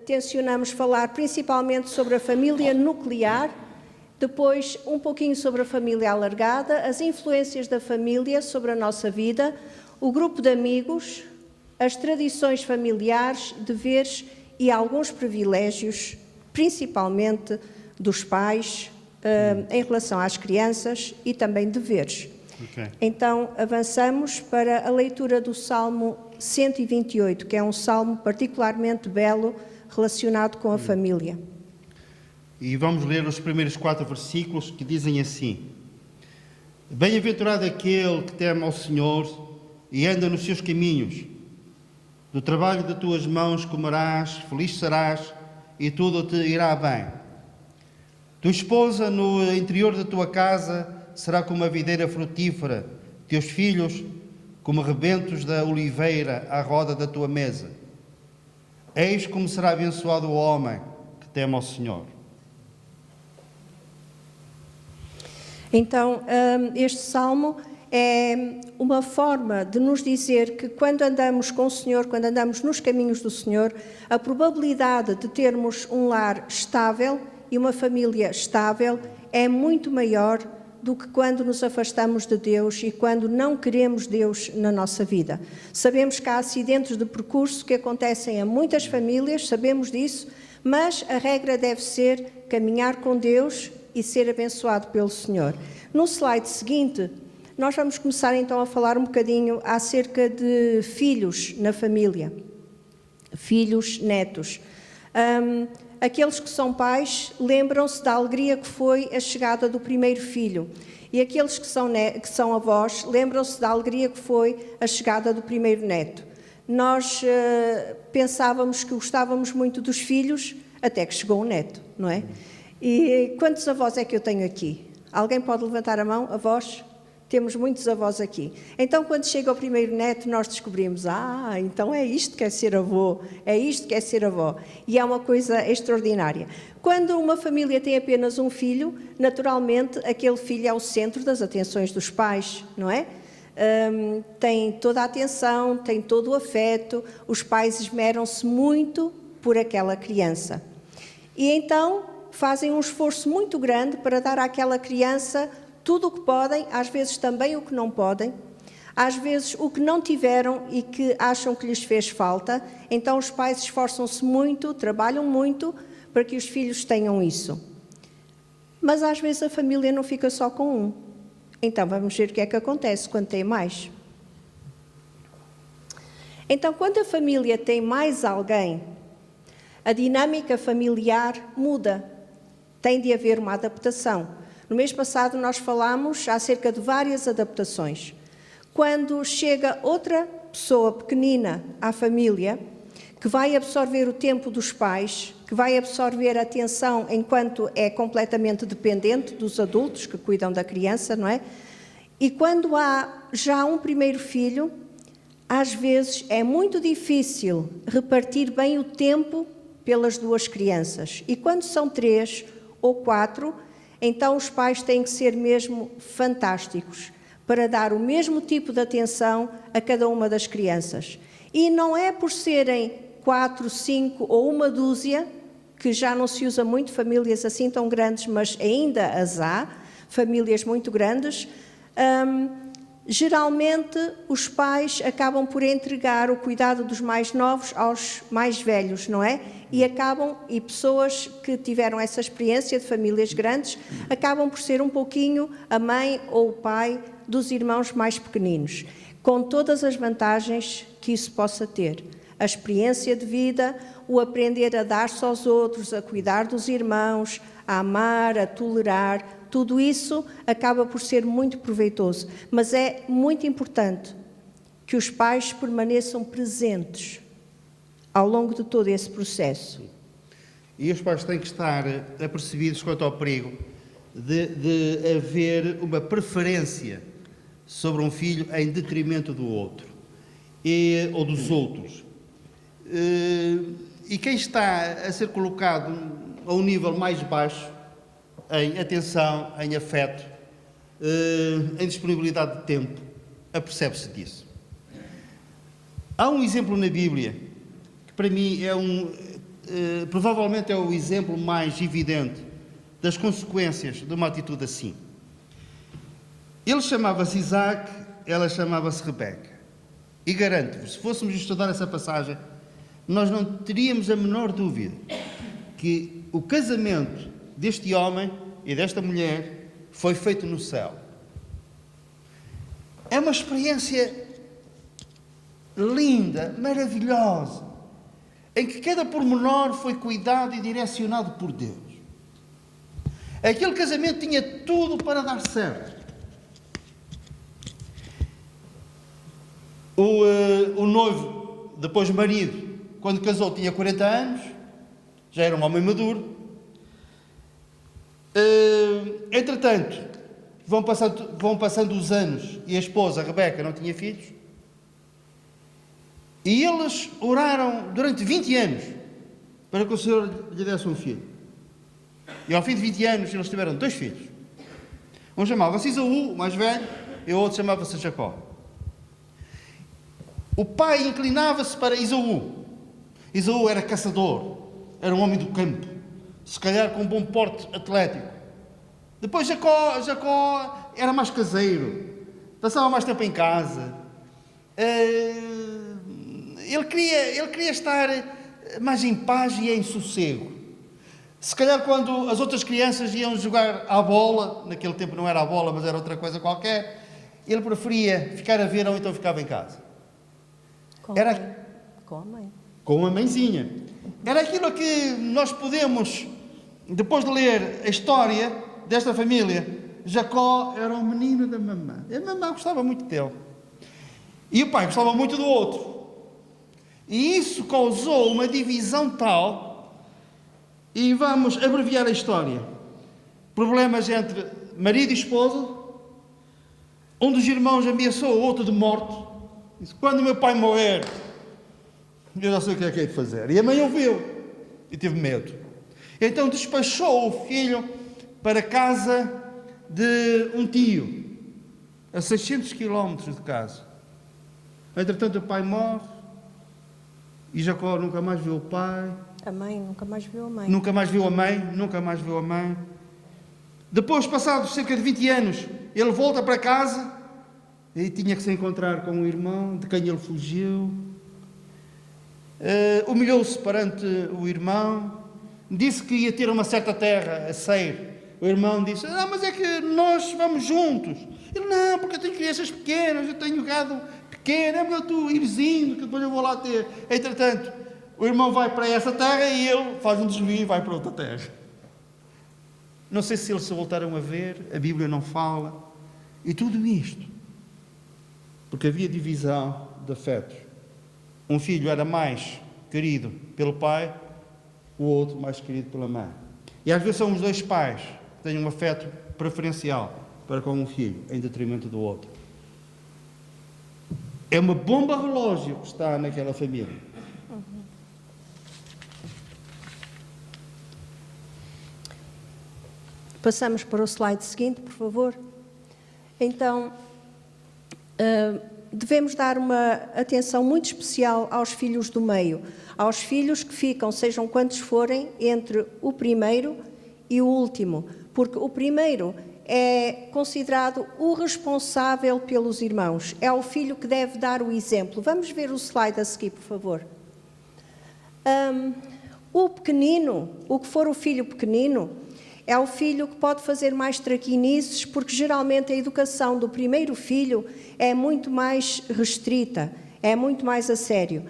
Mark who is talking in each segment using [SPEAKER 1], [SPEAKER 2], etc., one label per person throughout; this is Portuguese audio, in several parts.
[SPEAKER 1] tencionamos falar principalmente sobre a família nuclear, depois um pouquinho sobre a família alargada, as influências da família sobre a nossa vida, o grupo de amigos, as tradições familiares, deveres e alguns privilégios, principalmente dos pais, em relação às crianças e também deveres. Okay. Então, avançamos para a leitura do Salmo 128, que é um salmo particularmente belo relacionado com a família.
[SPEAKER 2] E vamos ler os primeiros 4 versículos que dizem assim: Bem-aventurado aquele que teme ao Senhor e anda nos seus caminhos. Do trabalho de tuas mãos comerás, feliz serás e tudo te irá bem. Tua esposa no interior da tua casa será como a videira frutífera, teus filhos como rebentos da oliveira à roda da tua mesa. Eis como será abençoado o homem que teme ao Senhor.
[SPEAKER 1] Então, este salmo é uma forma de nos dizer que quando andamos com o Senhor, quando andamos nos caminhos do Senhor, a probabilidade de termos um lar estável e uma família estável é muito maior do que quando nos afastamos de Deus e quando não queremos Deus na nossa vida. Sabemos que há acidentes de percurso que acontecem a muitas famílias, sabemos disso, mas a regra deve ser caminhar com Deus e ser abençoado pelo Senhor. No slide seguinte, nós vamos começar então a falar um bocadinho acerca de filhos na família, filhos, netos. Aqueles que são pais lembram-se da alegria que foi a chegada do primeiro filho. E aqueles que são avós lembram-se da alegria que foi a chegada do primeiro neto. Nós pensávamos que gostávamos muito dos filhos até que chegou o neto, não é? E quantos avós é que eu tenho aqui? Alguém pode levantar a mão? Avós? Temos muitos avós aqui. Então, quando chega o primeiro neto, nós descobrimos, então é isto que é ser avô, é isto que é ser avó. E é uma coisa extraordinária. Quando uma família tem apenas um filho, naturalmente, aquele filho é o centro das atenções dos pais, não é? Tem toda a atenção, tem todo o afeto, os pais esmeram-se muito por aquela criança. E então, fazem um esforço muito grande para dar àquela criança tudo o que podem, às vezes também o que não podem, às vezes o que não tiveram e que acham que lhes fez falta. Então os pais esforçam-se muito, trabalham muito para que os filhos tenham isso. Mas às vezes a família não fica só com um. Então vamos ver o que é que acontece quando tem mais. Então quando a família tem mais alguém, a dinâmica familiar muda. Tem de haver uma adaptação. No mês passado nós falámos acerca de várias adaptações. Quando chega outra pessoa pequenina à família, que vai absorver o tempo dos pais, que vai absorver a atenção enquanto é completamente dependente dos adultos que cuidam da criança, não é? E quando há já um primeiro filho, às vezes é muito difícil repartir bem o tempo pelas duas crianças. E quando são 3 ou 4, então os pais têm que ser mesmo fantásticos para dar o mesmo tipo de atenção a cada uma das crianças. E não é por serem 4, 5 ou uma dúzia, que já não se usa muito famílias assim tão grandes, mas ainda as há, famílias muito grandes. Geralmente os pais acabam por entregar o cuidado dos mais novos aos mais velhos, não é? E pessoas que tiveram essa experiência de famílias grandes acabam por ser um pouquinho a mãe ou o pai dos irmãos mais pequeninos, com todas as vantagens que isso possa ter. A experiência de vida, o aprender a dar-se aos outros, a cuidar dos irmãos, a amar, a tolerar, tudo isso acaba por ser muito proveitoso. Mas é muito importante que os pais permaneçam presentes ao longo de todo esse processo.
[SPEAKER 2] E os pais têm que estar apercebidos quanto ao perigo de haver uma preferência sobre um filho em detrimento do outro, ou dos outros. E quem está a ser colocado a um nível mais baixo, em atenção, em afeto, em disponibilidade de tempo, apercebe-se disso. Há um exemplo na Bíblia, que para mim provavelmente é o exemplo mais evidente das consequências de uma atitude assim. Ele chamava-se Isaac, ela chamava-se Rebeca. E garanto-vos, se fôssemos estudar essa passagem, nós não teríamos a menor dúvida que o casamento deste homem e desta mulher foi feito no céu. É uma experiência linda, maravilhosa, em que cada pormenor foi cuidado e direcionado por Deus. Aquele casamento tinha tudo para dar certo. O noivo, depois marido, quando casou tinha 40 anos, já era um homem maduro. Entretanto, vão passando os anos e a esposa, a Rebeca, não tinha filhos. E eles oraram durante 20 anos para que o Senhor lhe desse um filho. E ao fim de 20 anos eles tiveram 2 filhos. Um chamava-se Esaú, o mais velho, e o outro chamava-se Jacó. O pai inclinava-se para Esaú. Esaú era caçador, era um homem do campo, se calhar com um bom porte atlético. Depois Jacó era mais caseiro, passava mais tempo em casa. Ele queria estar mais em paz e em sossego. Se calhar quando as outras crianças iam jogar à bola, naquele tempo não era a bola, mas era outra coisa qualquer, ele preferia ficar a ver ou então ficava em casa.
[SPEAKER 1] Com a mãe.
[SPEAKER 2] Com a mãezinha. Era aquilo que nós podemos, depois de ler a história desta família, Jacó era o menino da mamã. A mamã gostava muito dele. E o pai gostava muito do outro. E isso causou uma divisão tal, e vamos abreviar a história. Problemas entre marido e esposa. Um dos irmãos ameaçou o outro de morte. Disse, quando o meu pai morrer, eu já sei o que é de fazer. E a mãe ouviu e teve medo. Então despachou o filho para a casa de um tio, a 600 quilómetros de casa. Entretanto o pai morre e Jacó nunca mais viu o pai.
[SPEAKER 1] A mãe nunca mais viu a mãe.
[SPEAKER 2] Nunca mais viu a mãe, nunca mais viu a mãe. Depois, passados cerca de 20 anos, ele volta para casa e tinha que se encontrar com um irmão de quem ele fugiu. Humilhou-se perante o irmão, disse que ia ter uma certa terra a Seir. O irmão disse, mas é que nós vamos juntos. Ele, não, porque eu tenho crianças pequenas, eu tenho gado pequeno, é melhor tu ires indo, que depois eu vou lá ter. Entretanto, o irmão vai para essa terra e ele faz um desvio e vai para outra terra. Não sei se eles se voltaram a ver, a Bíblia não fala. E tudo isto, porque havia divisão de afetos. Um filho era mais querido pelo pai, o outro mais querido pela mãe. E às vezes são os dois pais que têm um afeto preferencial para com um filho, em detrimento do outro. É uma bomba relógio que está naquela família.
[SPEAKER 1] Passamos para o slide seguinte, por favor. Então, devemos dar uma atenção muito especial aos filhos do meio, aos filhos que ficam, sejam quantos forem, entre o primeiro e o último, porque o primeiro é considerado o responsável pelos irmãos, é o filho que deve dar o exemplo. Vamos ver o slide a seguir, por favor. O pequenino, o que for o filho pequenino, é o filho que pode fazer mais traquinices, porque geralmente a educação do primeiro filho é muito mais restrita, é muito mais a sério.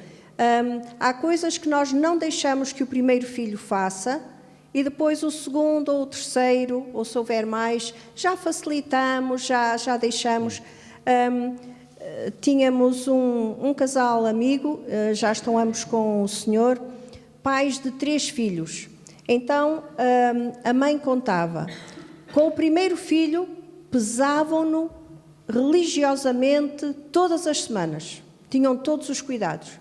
[SPEAKER 1] Há coisas que nós não deixamos que o primeiro filho faça, e depois o segundo ou o terceiro, ou se houver mais, já facilitamos, já deixamos. Tínhamos um casal amigo, já estão ambos com o Senhor, pais de 3 filhos. Então, a mãe contava, com o primeiro filho, pesavam-no religiosamente todas as semanas. Tinham todos os cuidados.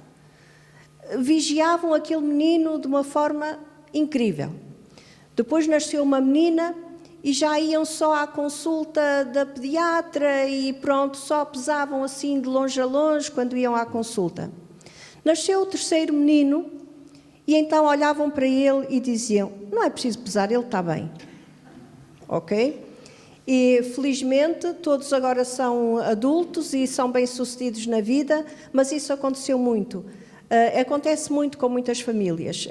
[SPEAKER 1] Vigiavam aquele menino de uma forma incrível. Depois nasceu uma menina e já iam só à consulta da pediatra e pronto, só pesavam assim de longe a longe quando iam à consulta. Nasceu o terceiro menino E então olhavam para ele e diziam: não é preciso pesar, ele está bem. Ok? E felizmente todos agora são adultos e são bem-sucedidos na vida, mas isso aconteceu muito. Acontece muito com muitas famílias.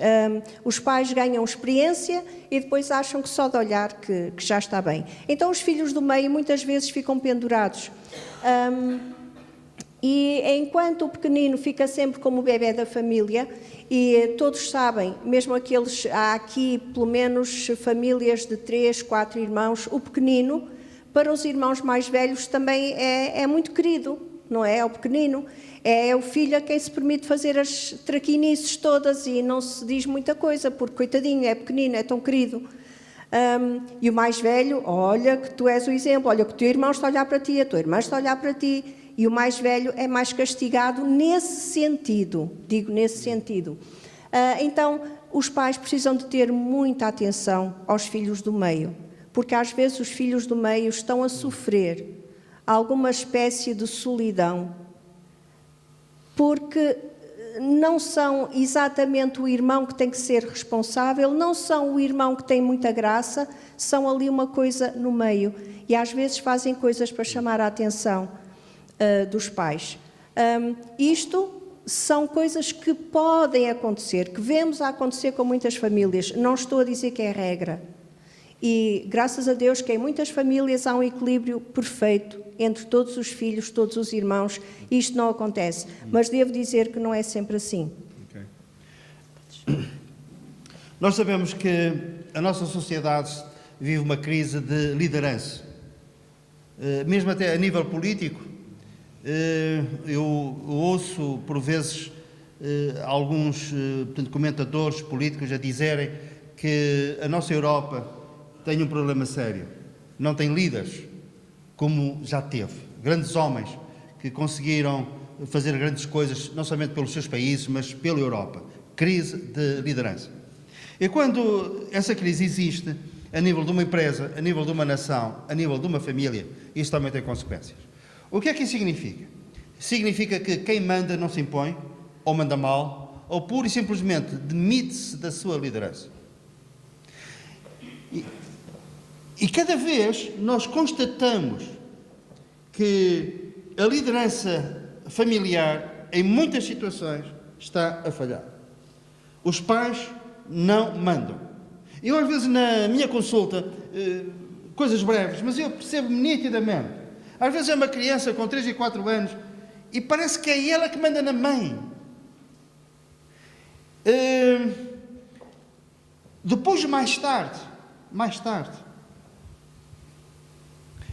[SPEAKER 1] Os pais ganham experiência e depois acham que só de olhar que já está bem. Então os filhos do meio muitas vezes ficam pendurados. E enquanto o pequenino fica sempre como o bebé da família, e todos sabem, mesmo aqueles, há aqui pelo menos famílias de 3, 4 irmãos, o pequenino, para os irmãos mais velhos também é muito querido, não é? É o pequenino, é o filho a quem se permite fazer as traquinices todas e não se diz muita coisa, porque coitadinho, é pequenino, é tão querido. E o mais velho, olha que tu és o exemplo, olha que o teu irmão está a olhar para ti, a tua irmã está a olhar para ti. E o mais velho é mais castigado nesse sentido, digo nesse sentido. Então, os pais precisam de ter muita atenção aos filhos do meio, porque às vezes os filhos do meio estão a sofrer alguma espécie de solidão, porque não são exatamente o irmão que tem que ser responsável, não são o irmão que tem muita graça, são ali uma coisa no meio. E às vezes fazem coisas para chamar a atenção dos pais. Isto são coisas que podem acontecer, que vemos a acontecer com muitas famílias. Não estou a dizer que é regra. E graças a Deus que em muitas famílias há um equilíbrio perfeito entre todos os filhos, todos os irmãos. Isto não acontece. Mas devo dizer que não é sempre assim.
[SPEAKER 2] Okay. Nós sabemos que a nossa sociedade vive uma crise de liderança. Mesmo até a nível político, eu ouço, por vezes, alguns comentadores políticos a dizerem que a nossa Europa tem um problema sério. Não tem líderes, como já teve. Grandes homens que conseguiram fazer grandes coisas, não somente pelos seus países, mas pela Europa. Crise de liderança. E quando essa crise existe, a nível de uma empresa, a nível de uma nação, a nível de uma família, isso também tem consequências. O que é que isso significa? Significa que quem manda não se impõe, ou manda mal, ou pura e simplesmente demite-se da sua liderança. E cada vez nós constatamos que a liderança familiar, em muitas situações, está a falhar. Os pais não mandam. Eu, às vezes, na minha consulta, coisas breves, mas eu percebo nitidamente. Às vezes é uma criança com 3 e 4 anos e parece que é ela que manda na mãe. Depois, mais tarde,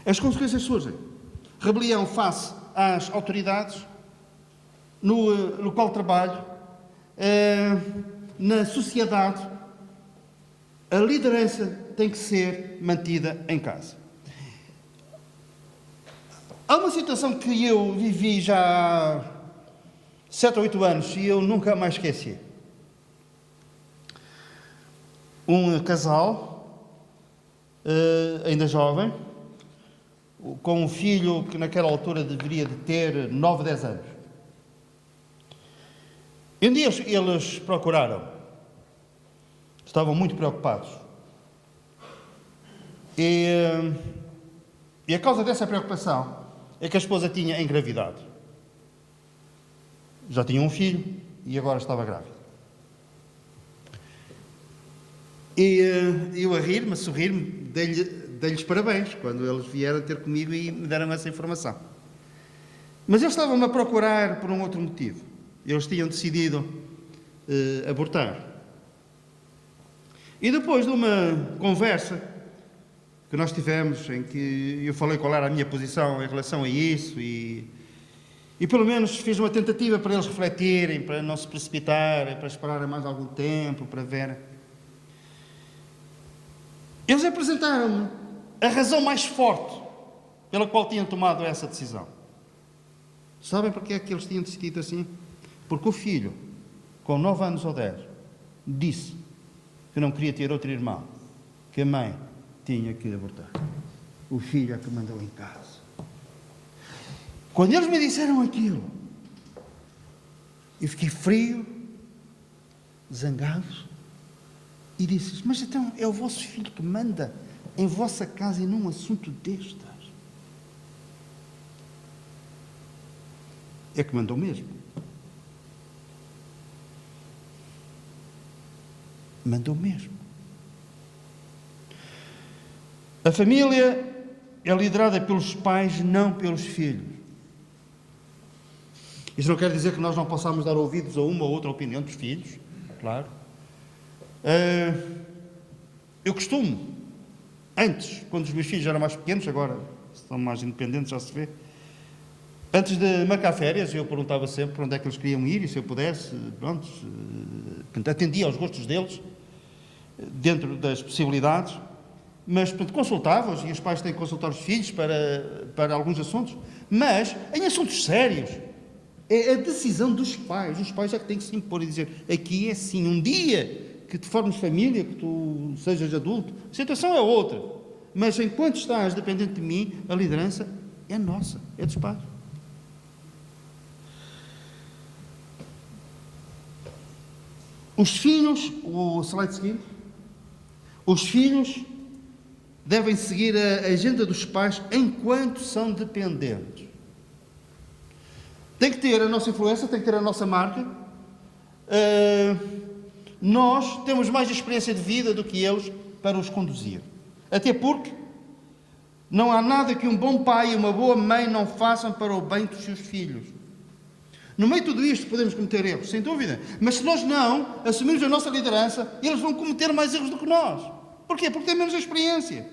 [SPEAKER 2] as consequências surgem. Rebelião face às autoridades, no local de trabalho, na sociedade. A liderança tem que ser mantida em casa. Há uma situação que eu vivi já há 7 ou 8 anos e eu nunca mais esqueci. Um casal, ainda jovem, com um filho que naquela altura deveria de ter 9, 10 anos. E um dia eles procuraram. Estavam muito preocupados. E a causa dessa preocupação é que a esposa tinha engravidado. Já tinha um filho e agora estava grávida. E eu a rir-me, a sorrir-me, dei-lhes parabéns quando eles vieram ter comigo e me deram essa informação. Mas eles estavam-me a procurar por um outro motivo. Eles tinham decidido abortar. E depois de uma conversa que nós tivemos, em que eu falei qual era a minha posição em relação a isso e pelo menos fiz uma tentativa para eles refletirem, para não se precipitarem, para esperarem mais algum tempo, para verem. Eles apresentaram-me a razão mais forte pela qual tinham tomado essa decisão. Sabem porque é que eles tinham decidido assim? Porque o filho, com 9 anos ou 10, disse que não queria ter outro irmão, que a mãe tinha que abortar. O filho é que mandou em casa. Quando eles me disseram aquilo, eu fiquei frio, zangado, e disse: mas então é o vosso filho que manda em vossa casa e num assunto destes? É que mandou mesmo. Mandou mesmo. A família é liderada pelos pais, não pelos filhos. Isso não quer dizer que nós não possamos dar ouvidos a uma ou outra opinião dos filhos, claro. Eu costumo, antes, quando os meus filhos eram mais pequenos, agora estão mais independentes, já se vê, antes de marcar férias, eu perguntava sempre para onde é que eles queriam ir, e se eu pudesse, pronto, atendia aos gostos deles, dentro das possibilidades, mas, portanto, consultava-os, e os pais têm que consultar os filhos para alguns assuntos, mas em assuntos sérios, é a decisão dos pais. Os pais é que têm que se impor e dizer: aqui é assim, um dia que te formes família, que tu sejas adulto, a situação é outra, mas enquanto estás dependente de mim, a liderança é nossa, é dos pais. Os filhos, o slide seguinte, os filhos devem seguir a agenda dos pais enquanto são dependentes. Tem que ter a nossa influência, tem que ter a nossa marca. Nós temos mais experiência de vida do que eles para os conduzir. Até porque não há nada que um bom pai e uma boa mãe não façam para o bem dos seus filhos. No meio de tudo isto podemos cometer erros, sem dúvida. Mas se nós não assumirmos a nossa liderança, eles vão cometer mais erros do que nós. Porquê? Porque têm menos experiência.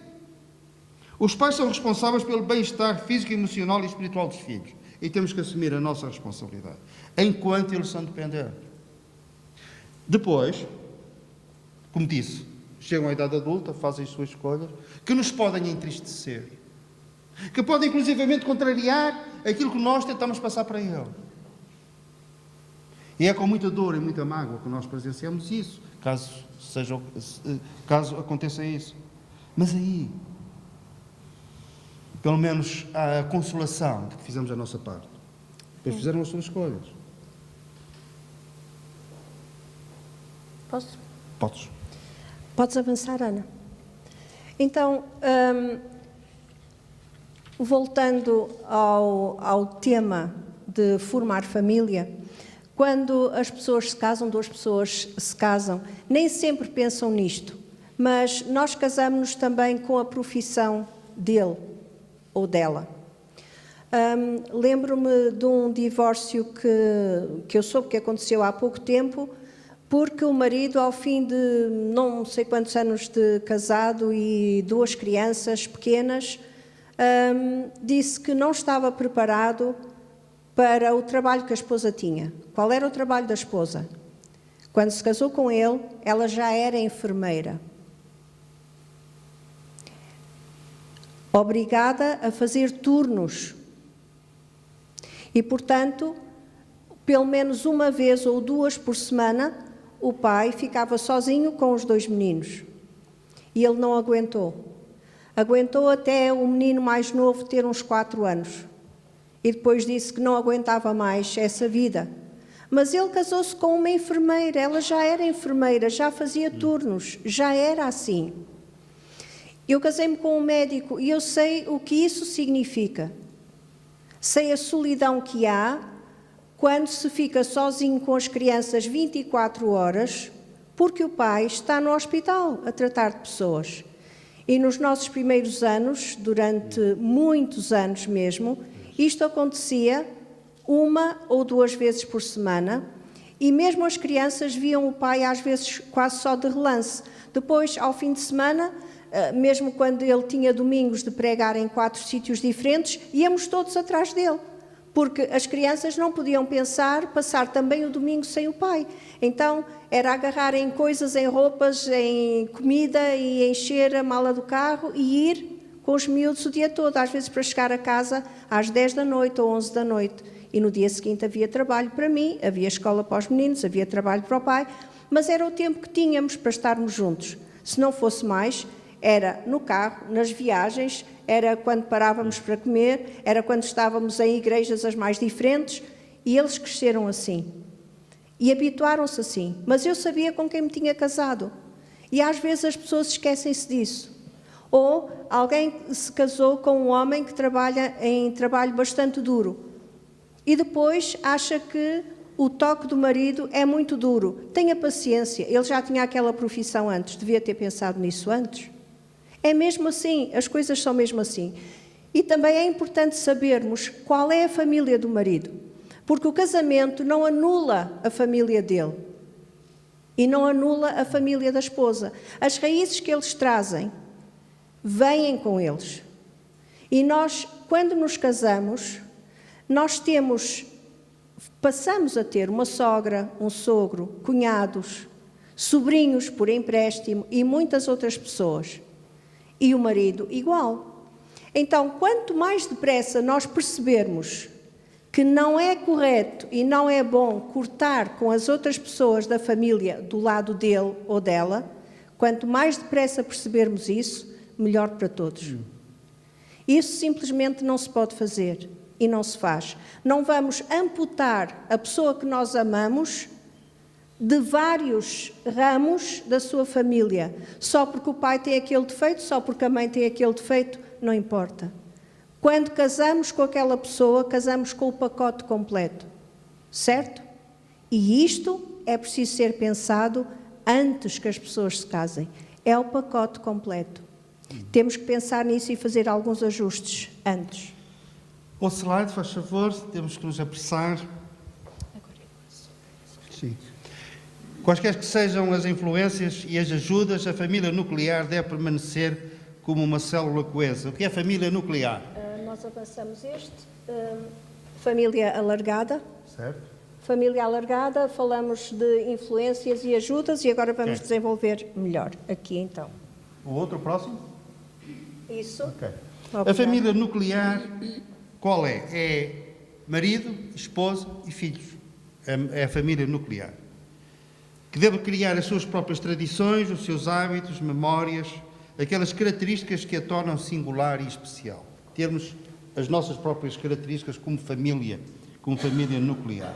[SPEAKER 2] Os pais são responsáveis pelo bem-estar físico, emocional e espiritual dos filhos. E temos que assumir a nossa responsabilidade, enquanto eles são dependentes. Depois, como disse, chegam à idade adulta, fazem as suas escolhas, que nos podem entristecer, que podem inclusivamente contrariar aquilo que nós tentamos passar para eles. E é com muita dor e muita mágoa que nós presenciamos isso, caso aconteça isso. Mas aí, pelo menos há a consolação de que fizemos a nossa parte. Depois fizeram as suas escolhas.
[SPEAKER 1] Posso?
[SPEAKER 2] Podes.
[SPEAKER 1] Podes avançar, Ana. Então, voltando ao tema de formar família, quando as pessoas se casam, duas pessoas se casam, nem sempre pensam nisto, mas nós casamos-nos também com a profissão dele ou dela. Lembro-me de um divórcio que eu soube que aconteceu há pouco tempo, porque o marido, ao fim de não sei quantos anos de casado e duas crianças pequenas, disse que não estava preparado para o trabalho que a esposa tinha. Qual era o trabalho da esposa? Quando se casou com ele, ela já era enfermeira. Obrigada a fazer turnos. E, portanto, pelo menos uma vez ou duas por semana, o pai ficava sozinho com os dois meninos. E ele não aguentou. Aguentou até o menino mais novo ter uns 4 anos. E depois disse que não aguentava mais essa vida. Mas ele casou-se com uma enfermeira. Ela já era enfermeira, já fazia turnos, já era assim. Eu casei-me com um médico e eu sei o que isso significa. Sei a solidão que há quando se fica sozinho com as crianças 24 horas, porque o pai está no hospital a tratar de pessoas. E nos nossos primeiros anos, durante muitos anos mesmo, isto acontecia 1 ou 2 vezes por semana, e mesmo as crianças viam o pai às vezes quase só de relance. Depois, ao fim de semana, mesmo quando ele tinha domingos de pregar em 4 sítios diferentes, íamos todos atrás dele, porque as crianças não podiam passar também o domingo sem o pai. Então, era agarrar em coisas, em roupas, em comida e encher a mala do carro e ir com os miúdos o dia todo, às vezes para chegar a casa às 10 da noite ou 11 da noite. E no dia seguinte havia trabalho para mim, havia escola para os meninos, havia trabalho para o pai, mas era o tempo que tínhamos para estarmos juntos. Se não fosse mais, era no carro, nas viagens, era quando parávamos para comer, era quando estávamos em igrejas as mais diferentes, e eles cresceram assim. E habituaram-se assim. Mas eu sabia com quem me tinha casado. E às vezes as pessoas esquecem-se disso. Ou alguém se casou com um homem que trabalha em trabalho bastante duro. E depois acha que o toque do marido é muito duro. Tenha paciência, ele já tinha aquela profissão antes, devia ter pensado nisso antes. É mesmo assim, as coisas são mesmo assim. E também é importante sabermos qual é a família do marido, porque o casamento não anula a família dele e não anula a família da esposa. As raízes que eles trazem vêm com eles. E nós, quando nos casamos, nós passamos a ter uma sogra, um sogro, cunhados, sobrinhos por empréstimo e muitas outras pessoas. E o marido igual. Então, quanto mais depressa nós percebermos que não é correto e não é bom cortar com as outras pessoas da família do lado dele ou dela, quanto mais depressa percebermos isso, melhor para todos. Isso simplesmente não se pode fazer e não se faz. Não vamos amputar a pessoa que nós amamos de vários ramos da sua família. Só porque o pai tem aquele defeito, só porque a mãe tem aquele defeito, não importa. Quando casamos com aquela pessoa, casamos com o pacote completo. Certo? E isto é preciso ser pensado antes que as pessoas se casem. É o pacote completo. Temos que pensar nisso e fazer alguns ajustes antes.
[SPEAKER 2] O slide, faz favor, temos que nos apressar. Sim. Quaisquer que sejam as influências e as ajudas, a família nuclear deve permanecer como uma célula coesa. O que é família nuclear?
[SPEAKER 1] Nós avançamos família alargada.
[SPEAKER 2] Certo.
[SPEAKER 1] Família alargada, falamos de influências e ajudas e agora vamos desenvolver melhor aqui então.
[SPEAKER 2] O outro, próximo?
[SPEAKER 1] Isso.
[SPEAKER 2] Ok.
[SPEAKER 1] Obrigada.
[SPEAKER 2] A família nuclear, qual é? É marido, esposa e filhos. É a família nuclear. Que deve criar as suas próprias tradições, os seus hábitos, memórias, aquelas características que a tornam singular e especial. Termos as nossas próprias características como família nuclear.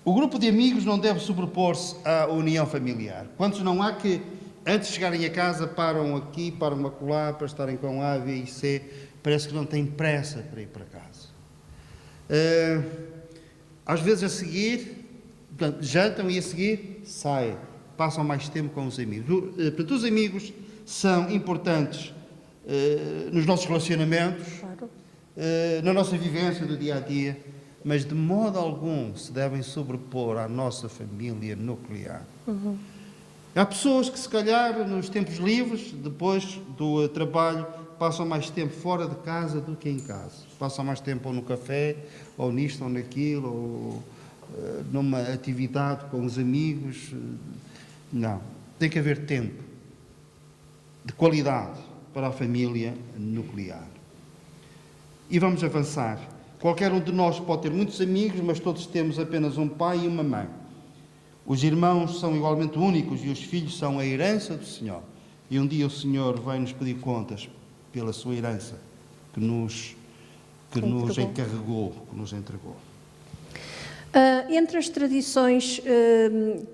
[SPEAKER 2] O grupo de amigos não deve sobrepor-se à união familiar. Quantos não há que, antes de chegarem a casa, param aqui, param acolá, para estarem com A, B e C, parece que não têm pressa para ir para casa. Às vezes a seguir, portanto, jantam e a seguir saem, passam mais tempo com os amigos. Portanto, os amigos são importantes nos nossos relacionamentos,
[SPEAKER 1] Claro.
[SPEAKER 2] na nossa vivência do dia a dia, mas de modo algum se devem sobrepor à nossa família nuclear.
[SPEAKER 1] Uhum.
[SPEAKER 2] Há pessoas que, se calhar, nos tempos livres, depois do trabalho, passam mais tempo fora de casa do que em casa. Passam mais tempo ou no café, ou nisto, ou naquilo, ou numa atividade com os amigos. Não. Tem que haver tempo de qualidade para a família nuclear. E vamos avançar. Qualquer um de nós pode ter muitos amigos, mas todos temos apenas um pai e uma mãe. Os irmãos são igualmente únicos e os filhos são a herança do Senhor. E um dia o Senhor vai nos pedir contas pela sua herança que nos encarregou, que nos entregou.
[SPEAKER 1] Entre as tradições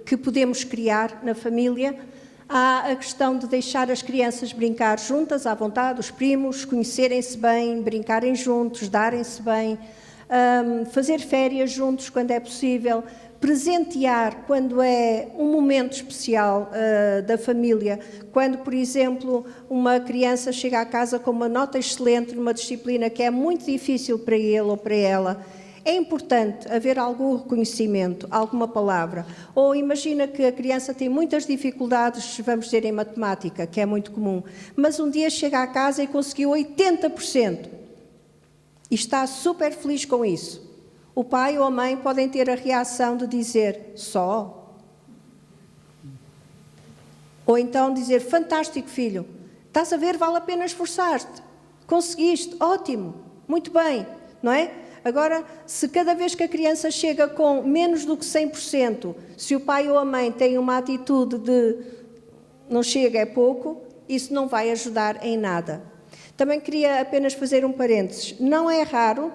[SPEAKER 1] que podemos criar na família, há a questão de deixar as crianças brincar juntas, à vontade, os primos, conhecerem-se bem, brincarem juntos, darem-se bem, fazer férias juntos quando é possível, presentear quando é um momento especial da família, quando, por exemplo, uma criança chega à casa com uma nota excelente numa disciplina que é muito difícil para ele ou para ela. É importante haver algum reconhecimento, alguma palavra. Ou imagina que a criança tem muitas dificuldades, vamos dizer, em matemática, que é muito comum, mas um dia chega à casa e conseguiu 80%. E está super feliz com isso. O pai ou a mãe podem ter a reação de dizer só. Ou então dizer, fantástico filho, estás a ver, vale a pena esforçar-te. Conseguiste, ótimo, muito bem, não é? Agora, se cada vez que a criança chega com menos do que 100%, se o pai ou a mãe têm uma atitude de não chega, é pouco, isso não vai ajudar em nada. Também queria apenas fazer um parênteses. Não é raro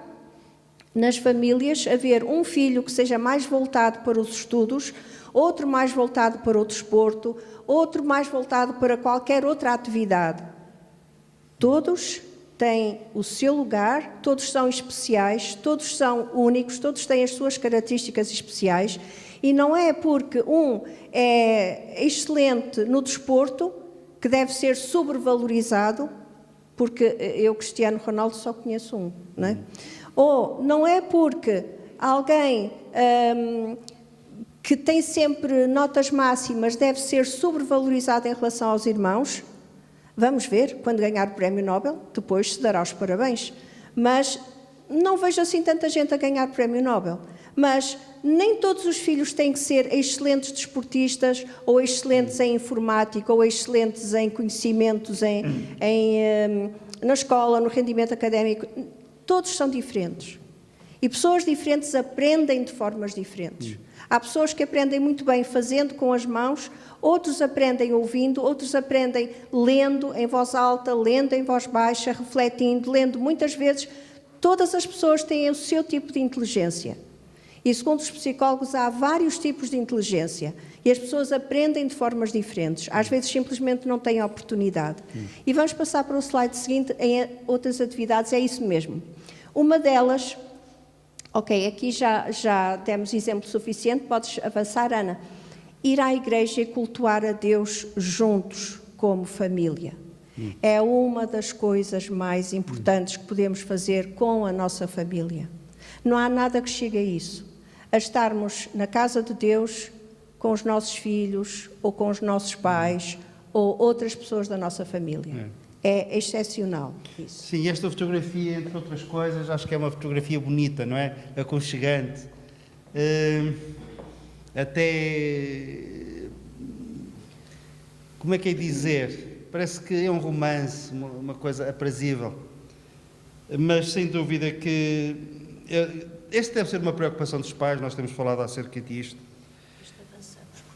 [SPEAKER 1] nas famílias haver um filho que seja mais voltado para os estudos, outro mais voltado para o desporto, outro mais voltado para qualquer outra atividade. Todos têm o seu lugar, todos são especiais, todos são únicos, todos têm as suas características especiais, e não é porque um é excelente no desporto que deve ser sobrevalorizado, porque eu, Cristiano Ronaldo, só conheço um, não é? Ou não é porque alguém que tem sempre notas máximas deve ser sobrevalorizado em relação aos irmãos. Vamos ver, quando ganhar o Prémio Nobel, depois se dará os parabéns. Mas não vejo assim tanta gente a ganhar o Prémio Nobel. Mas nem todos os filhos têm que ser excelentes desportistas, ou excelentes em informática, ou excelentes em conhecimentos na escola, no rendimento académico. Todos são diferentes. E pessoas diferentes aprendem de formas diferentes. Há pessoas que aprendem muito bem fazendo com as mãos, outros aprendem ouvindo, outros aprendem lendo em voz alta, lendo em voz baixa, refletindo, lendo. Muitas vezes, todas as pessoas têm o seu tipo de inteligência. E segundo os psicólogos, há vários tipos de inteligência. E as pessoas aprendem de formas diferentes. Às vezes, simplesmente não têm oportunidade. E vamos passar para o slide seguinte, em outras atividades, é isso mesmo. Uma delas... Ok, aqui já demos exemplo suficiente, podes avançar, Ana. Ir à igreja e cultuar a Deus juntos, como família. É uma das coisas mais importantes que podemos fazer com a nossa família. Não há nada que chegue a isso. A estarmos na casa de Deus com os nossos filhos, ou com os nossos pais, ou outras pessoas da nossa família. É excepcional isso.
[SPEAKER 2] Sim, esta fotografia, entre outras coisas, acho que é uma fotografia bonita, não é? Aconchegante. Até... Como é que é dizer? Parece que é um romance, uma coisa aprazível. Mas, sem dúvida que... Este deve ser uma preocupação dos pais, nós temos falado acerca disto.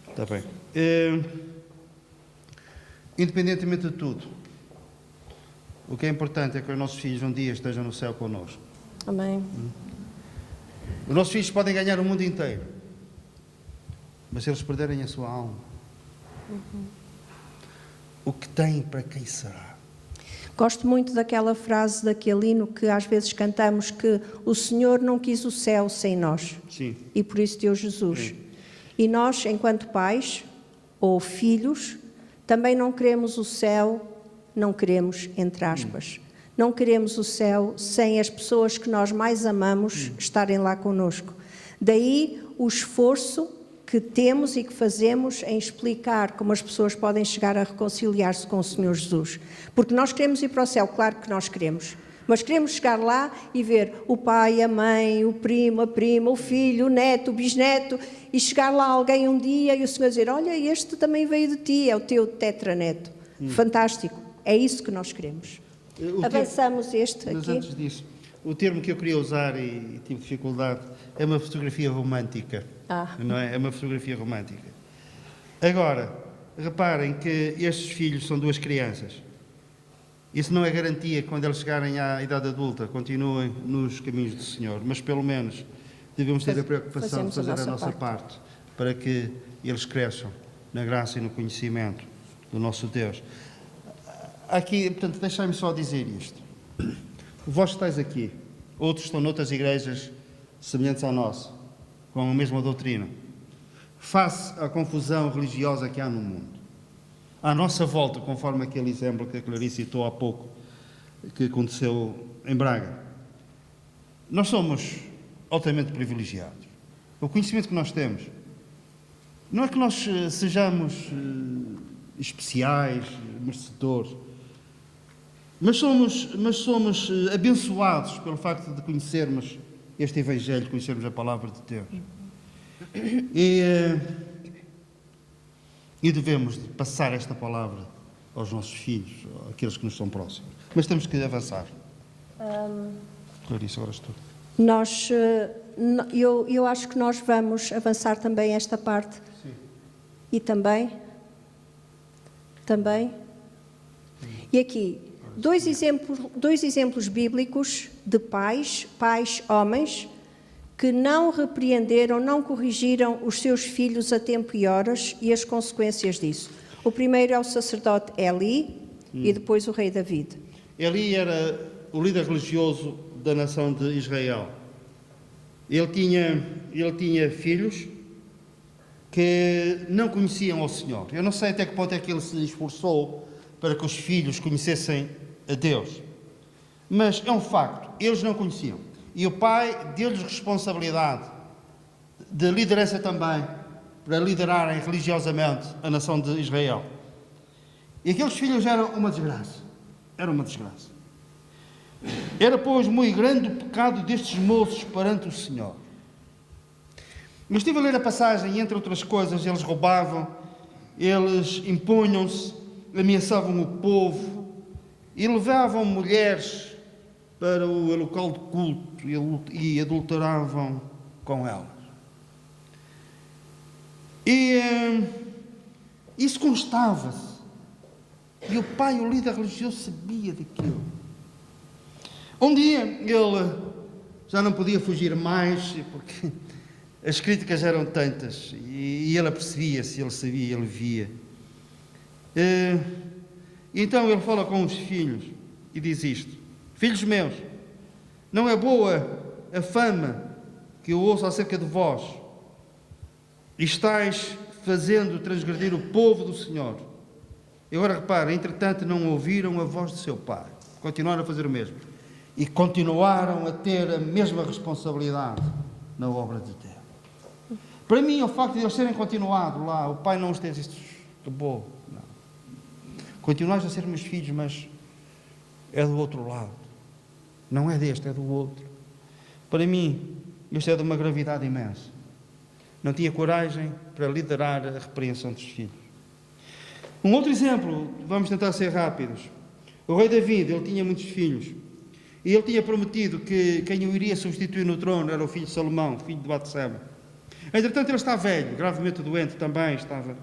[SPEAKER 2] Está bem. Independentemente de tudo, o que é importante é que os nossos filhos um dia estejam no céu connosco.
[SPEAKER 1] Amém.
[SPEAKER 2] Os nossos filhos podem ganhar o mundo inteiro, mas se eles perderem a sua alma, o que têm, para quem será?
[SPEAKER 1] Gosto muito daquela frase, daquele hino que às vezes cantamos, que o Senhor não quis o céu sem nós.
[SPEAKER 2] Sim.
[SPEAKER 1] E por isso deu Jesus.
[SPEAKER 2] Sim.
[SPEAKER 1] E nós, enquanto pais ou filhos, também não queremos o céu, não queremos, entre aspas, não queremos o céu sem as pessoas que nós mais amamos estarem lá connosco. Daí o esforço que temos e que fazemos em explicar como as pessoas podem chegar a reconciliar-se com o Senhor Jesus. Porque nós queremos ir para o céu, claro que nós queremos. Mas queremos chegar lá e ver o pai, a mãe, o primo, a prima, o filho, o neto, o bisneto, e chegar lá alguém um dia e o Senhor dizer, olha, este também veio de ti, é o teu tetraneto. Fantástico. É isso que nós queremos. Avançamos este aqui.
[SPEAKER 2] Mas antes disso, o termo que eu queria usar e tive dificuldade é uma fotografia romântica. Não é? É uma fotografia romântica. Agora, reparem que estes filhos são duas crianças. Isso não é garantia que quando eles chegarem à idade adulta continuem nos caminhos do Senhor, mas pelo menos devemos ter a preocupação de fazer a nossa parte para que eles cresçam na graça e no conhecimento do nosso Deus. Aqui, portanto, deixai-me só dizer isto. Vós estáis aqui, outros estão noutras igrejas semelhantes à nossa, com a mesma doutrina. Face à confusão religiosa que há no mundo, à nossa volta, conforme aquele exemplo que a Clarice citou há pouco, que aconteceu em Braga, nós somos altamente privilegiados. O conhecimento que nós temos, não é que nós sejamos especiais, merecedores, mas somos abençoados pelo facto de conhecermos este Evangelho, conhecermos a Palavra de Deus. E devemos passar esta palavra aos nossos filhos, àqueles que nos são próximos. Mas temos que avançar. Clarice, agora estou.
[SPEAKER 1] Eu acho que nós vamos avançar também esta parte.
[SPEAKER 2] Sim.
[SPEAKER 1] E também. E aqui, dois exemplos bíblicos de pais homens, que não repreenderam, não corrigiram os seus filhos a tempo e horas e as consequências disso. O primeiro é o sacerdote Eli e depois o rei David.
[SPEAKER 2] Eli era o líder religioso da nação de Israel. Ele tinha filhos que não conheciam ao Senhor. Eu não sei até que ponto é que ele se esforçou para que os filhos conhecessem a Deus. Mas é um facto, eles não conheciam. E o pai deu-lhes responsabilidade de liderança também, para liderarem religiosamente a nação de Israel. E aqueles filhos eram uma desgraça. Era uma desgraça. Era, pois, muito grande o pecado destes moços perante o Senhor. Mas estive a ler a passagem e, entre outras coisas, eles roubavam, eles impunham-se, ameaçavam o povo e levavam mulheres para o local de culto e adulteravam com elas. E isso constava-se. E o pai, o líder religioso, sabia daquilo. Um dia ele já não podia fugir mais, porque as críticas eram tantas, e ele apercebia-se, ele sabia, ele via. Então ele fala com os filhos e diz isto: filhos meus, não é boa a fama que eu ouço acerca de vós, e estáis fazendo transgredir o povo do Senhor. E agora reparem, entretanto não ouviram a voz de seu pai, continuaram a fazer o mesmo, e continuaram a ter a mesma responsabilidade na obra de Deus. Para mim, o facto de eles terem continuado lá, o pai não os teve isto, acabou, não. Continuais a ser meus filhos, mas é do outro lado. Não é deste, é do outro. Para mim, isto é de uma gravidade imensa. Não tinha coragem para liderar a repreensão dos filhos. Um outro exemplo, vamos tentar ser rápidos. O rei David, ele tinha muitos filhos. E ele tinha prometido que quem o iria substituir no trono era o filho de Salomão, filho de Batseba. Entretanto, ele está velho, gravemente doente também, estava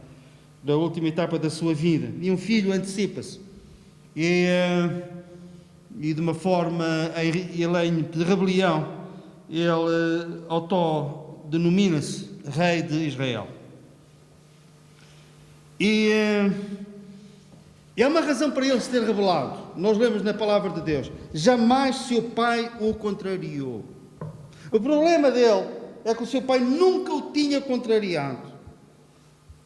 [SPEAKER 2] na última etapa da sua vida. E um filho antecipa-se. E de uma forma, ele de rebelião, ele autodenomina-se rei de Israel. E é uma razão para ele se ter rebelado. Nós lemos na palavra de Deus: jamais seu pai o contrariou. O problema dele é que o seu pai nunca o tinha contrariado.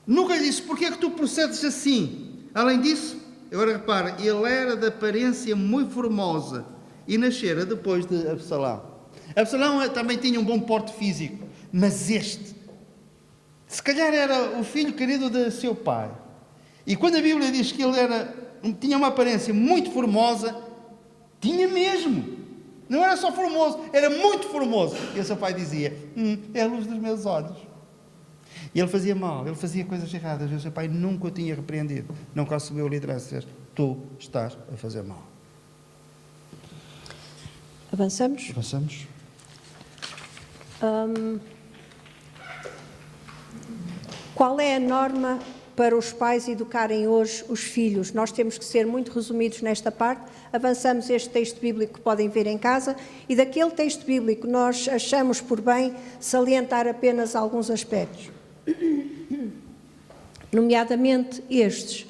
[SPEAKER 2] Nunca lhe disse: porque é que tu procedes assim? Além disso, agora repara, ele era de aparência muito formosa e nascera depois de Absalão. Absalão também tinha um bom porte físico, mas este, se calhar, era o filho querido de seu pai. E quando a Bíblia diz que ele tinha uma aparência muito formosa, tinha mesmo. Não era só formoso, era muito formoso. E o seu pai dizia: é a luz dos meus olhos. E ele fazia mal, ele fazia coisas erradas. E o seu pai nunca o tinha repreendido. Nunca assumiu a liderança. Tu estás a fazer mal.
[SPEAKER 1] Avançamos?
[SPEAKER 2] Avançamos.
[SPEAKER 1] Qual é a norma para os pais educarem hoje os filhos? Nós temos que ser muito resumidos nesta parte. Avançamos este texto bíblico que podem ver em casa, e daquele texto bíblico nós achamos por bem salientar apenas alguns aspectos, nomeadamente estes.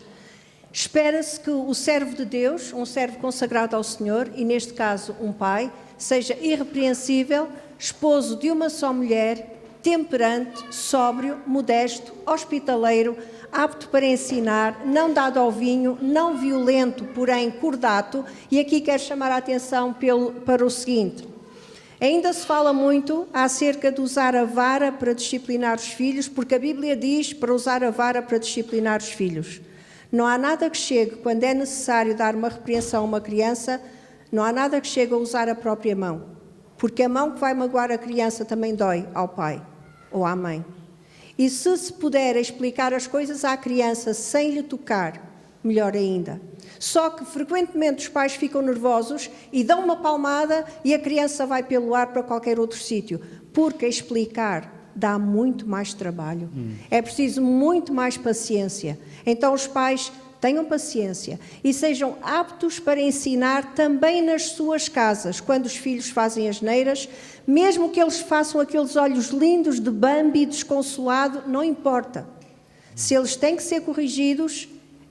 [SPEAKER 1] Espera-se que o servo de Deus, um servo consagrado ao Senhor, e neste caso um pai, seja irrepreensível, esposo de uma só mulher, temperante, sóbrio, modesto, hospitaleiro, apto para ensinar, não dado ao vinho, não violento, porém cordato. E aqui quero chamar a atenção para o seguinte: ainda se fala muito acerca de usar a vara para disciplinar os filhos, porque a Bíblia diz para usar a vara para disciplinar os filhos. Não há nada que chegue, quando é necessário dar uma repreensão a uma criança, não há nada que chegue a usar a própria mão, porque a mão que vai magoar a criança também dói ao pai ou à mãe. E se puder explicar as coisas à criança sem lhe tocar, melhor ainda. Só que frequentemente os pais ficam nervosos e dão uma palmada e a criança vai pelo ar para qualquer outro sítio, porque explicar dá muito mais trabalho. É preciso muito mais paciência. Então os pais tenham paciência e sejam aptos para ensinar também nas suas casas, quando os filhos fazem asneiras, mesmo que eles façam aqueles olhos lindos de Bambi desconsolado, não importa. Se eles têm que ser corrigidos,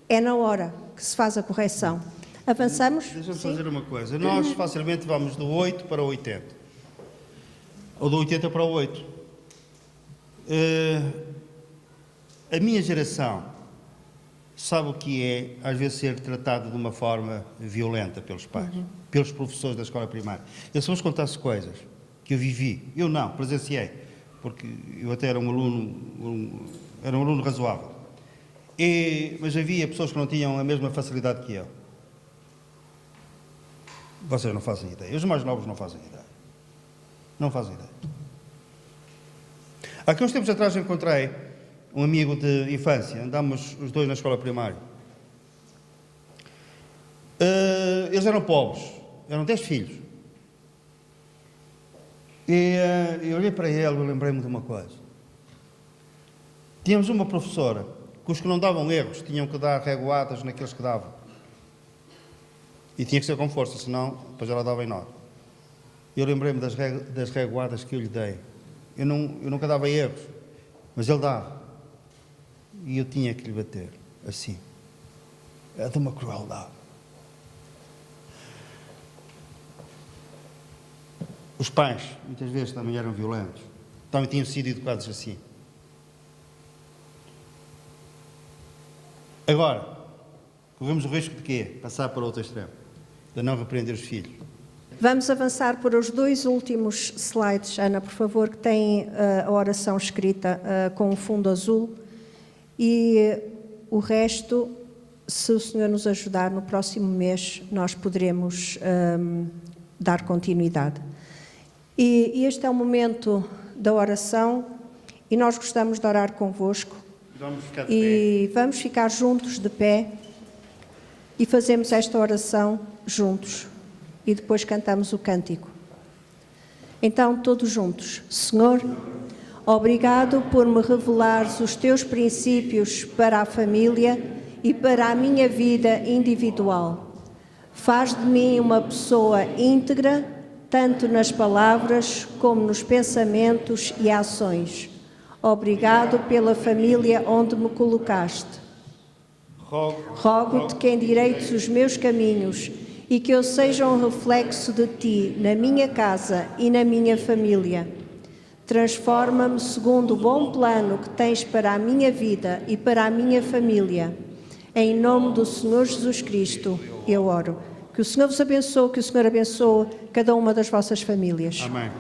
[SPEAKER 1] é na hora que se faz a correção. Avançamos?
[SPEAKER 2] Deixa-me fazer uma coisa. Nós facilmente vamos do 8 para o 80. Ou do 80 para o 8. A minha geração sabe o que é, às vezes, ser tratado de uma forma violenta pelos pais, pelos professores da escola primária. Eu só vos contasse coisas que eu vivi. Eu não, presenciei, porque eu até era um aluno razoável. Mas havia pessoas que não tinham a mesma facilidade que eu. Vocês não fazem ideia. Os mais novos não fazem ideia. Não fazem ideia. Há uns tempos atrás encontrei um amigo de infância. Andámos os dois na escola primária. Eles eram pobres. Eram 10 filhos. E eu olhei para ele e lembrei-me de uma coisa. Tínhamos uma professora que os que não davam erros tinham que dar reguadas naqueles que davam. E tinha que ser com força, senão depois ela dava em nó. Eu lembrei-me das reguadas que eu lhe dei. Eu nunca dava erros, mas ele dava. E eu tinha que lhe bater, assim. É de uma crueldade. Os pais, muitas vezes, também eram violentos. Também tinham sido educados assim. Agora, corremos o risco de quê? Passar para o outro extremo. De não repreender os filhos.
[SPEAKER 1] Vamos avançar para os 2 últimos slides, Ana, por favor, que têm a oração escrita com um fundo azul. E o resto, se o Senhor nos ajudar, no próximo mês nós poderemos dar continuidade. E este é o momento da oração e nós gostamos de orar convosco.
[SPEAKER 2] Vamos ficar de
[SPEAKER 1] e pé. Vamos ficar juntos de pé e fazemos esta oração juntos. E depois cantamos o cântico. Então, todos juntos. Senhor, obrigado por me revelares os teus princípios para a família e para a minha vida individual. Faz de mim uma pessoa íntegra, tanto nas palavras como nos pensamentos e ações. Obrigado pela família onde me colocaste. Rogo-te que endireites os meus caminhos e que eu seja um reflexo de ti na minha casa e na minha família. Transforma-me segundo o bom plano que tens para a minha vida e para a minha família. Em nome do Senhor Jesus Cristo, eu oro. Que o Senhor vos abençoe, que o Senhor abençoe cada uma das vossas famílias.
[SPEAKER 2] Amém.